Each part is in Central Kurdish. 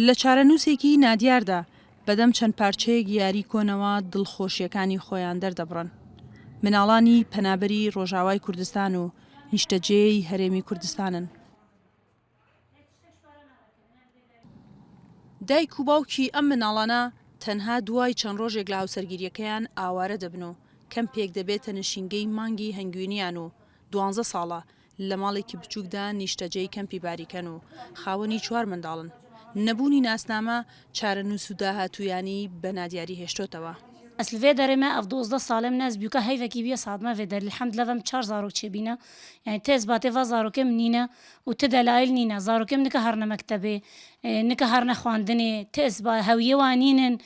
لە چارەنووسێکی نادیاردا بەدەم چەند پارچەیەک یاری کۆنەوە دڵخۆشیەکانی خۆیان دەردەبڕن. مناڵانی پەنابەری ڕۆژاوای کوردستان و نیشتەجێی هەرێمی کوردستانن. دایک و باوکی ئەم مناڵانە تەنها دوای چەند ڕۆژێک لە هاوسەرگیریەکەیان ئاوارە دەبن و کەم پێک دەبێتە نشینگەی مانگی هەنگوینیان و 12 ساڵە لە ماڵێکی بچووکدا نیشتەجێی کەمپی باریکەن و خاوەنی 4 منداڵن. نەبوونی ناسنامە چارەنووس و داهاتوویانی بە نادیاری هێشتۆتەوە. اصل في داره ما اف 12 ساله ناس بيوكا هيفا كي بيا صاد ما في دار الحمد لله 4 زارو تشبينا يعني تيز باتي زارو كم نينا وتدلايل نينا زارو كم نكهرنا مكتبه نكهرنا خواندني تيز با هويه وانين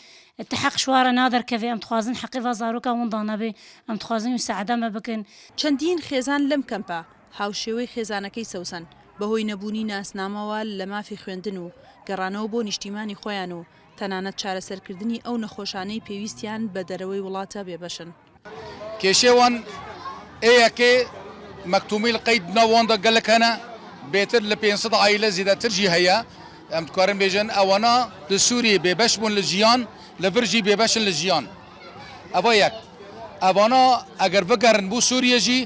تحق شوارە نادر کەvێ ئەم تخوازن حەقیڤ زارۆکە وندانە بێ ئەم تخوازن سەعادە مە بکەن. چەندین خێزان لەم کەمپە هاوشێوەی خێزانەکەی سەوسن بەهۆی نەبوونی ناسنامەوە لە مافی خوێندن و گەڕانەوە بۆ نیشتیمانی خۆیان و تەنانەت چارەسەرکردنی ئەو نەخۆشانەی پێویستیان بە دەرەوەی وڵاتە بێبەشن. کێشێوان ئەیەکێ مەکتومی القەید ناواندا گەلک هەنە بێتر لە 500 عائلە زیاترژی هەیە ئەم دکارن بێژن ئەوانە لە سووریە بێبەش بوون لە ژیان لە ڤرژی بێبەشن لە ژیان. ئەوە یەک ئەوانە ئەگەر بگەڕن بۆ سووریەژی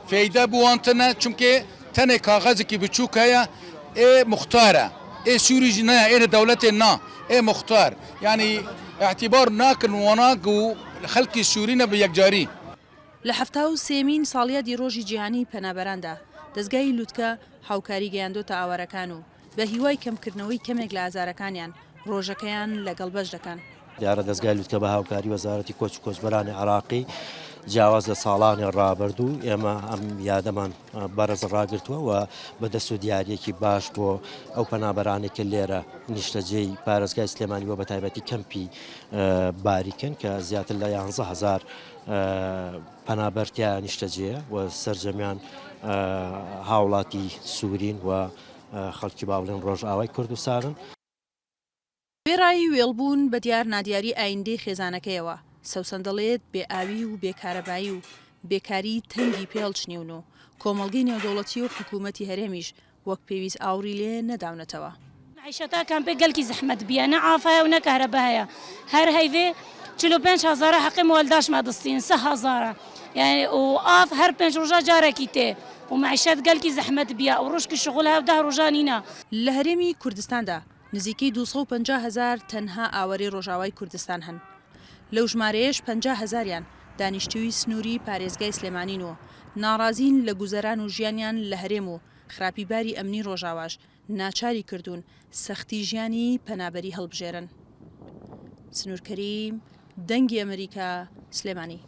فەیدە بوانتنە چونکێ تەنێک کاغەزێکی بچووک هەیە ئێ مختارە ئێ سووریژی نایە ئێرە دەوڵەتێ نا ئێ مختار یعنی اعتیبار ناکن واناگ و خەڵکی سوورینە بە یەکجاری. لە 73مین ساڵیادی ڕۆژی جیهانی پەنابەراندا دەستگای لووتکە هاوکاری گەیاندۆتە ئاوارەکان و بە هیوای کەمکردنەوەی کەمێک لە ئازارەکانیان ڕۆژەکەیان لەگەڵ بەش دەکەن. دیارە دەستگای لووتکە بە هاوکاری وەزارەتی کۆچ و کۆچبەرانی عراقی جیاواز لە ساڵانی ڕابردوو ئێمە ئەم یادەمان بەرز ڕاگرتووە و بەدەست و دیارەکی باش بۆ ئەو پەنابەرانێکە لێرە نیشتەجێی پارێزگای سلێمانی وە بە تایبەتی کەمپی باریکن کە زیاتر لە 11,000 پەنابەرتیا نیشتەجێە و سەرجەمیان هاوڵاتی سوورین و خەڵکی باڵێن ڕۆژئاوای کوردستانن. بێڕایی وێڵبوون بە دیار نادیاری ئایندەی خێزانەکەیەوە سەوسەن دەڵێت بێئاوی و بێکارەبایی و بێکاری تەنگی پێڵچنیون و کۆمەڵگەی نێودەوڵەتی و حکوومەتی هەرێمیش وەک پێویست ئاوری لێ نەداونەتەوە. عیشەتا کەمپێ گەلکی زەحمەت بیە نە ئافایە و نەکارەبە هەیە هەر هەیڤێ 45,000 حەقی مۆلداشمە دەستین 3,000 یعنی و ئاف هەر 5 ڕۆژە جارێکی تێ و معیشەت گەلکی زەحمەت بیە و ڕۆژکی شغل هەو 10 ڕۆژانینە. لە هەرێمی کوردستاندا نزیکەی 250,000 تەنها ئاوەری ڕۆژاوای کوردستان هەن. لەو ژمارەیەش 50,000یان دانیشتووی سنووری پارێزگای سلێمانین و ناڕازین لە گوزەران و ژیانیان لە هەرێم و خراپیباری ئەمنی ڕۆژاواش ناچاری کردوون سەختی ژیانی پەنابەری هەڵبژێرن. سنوورکەریم دەنگی ئەمریکا سلێمانی.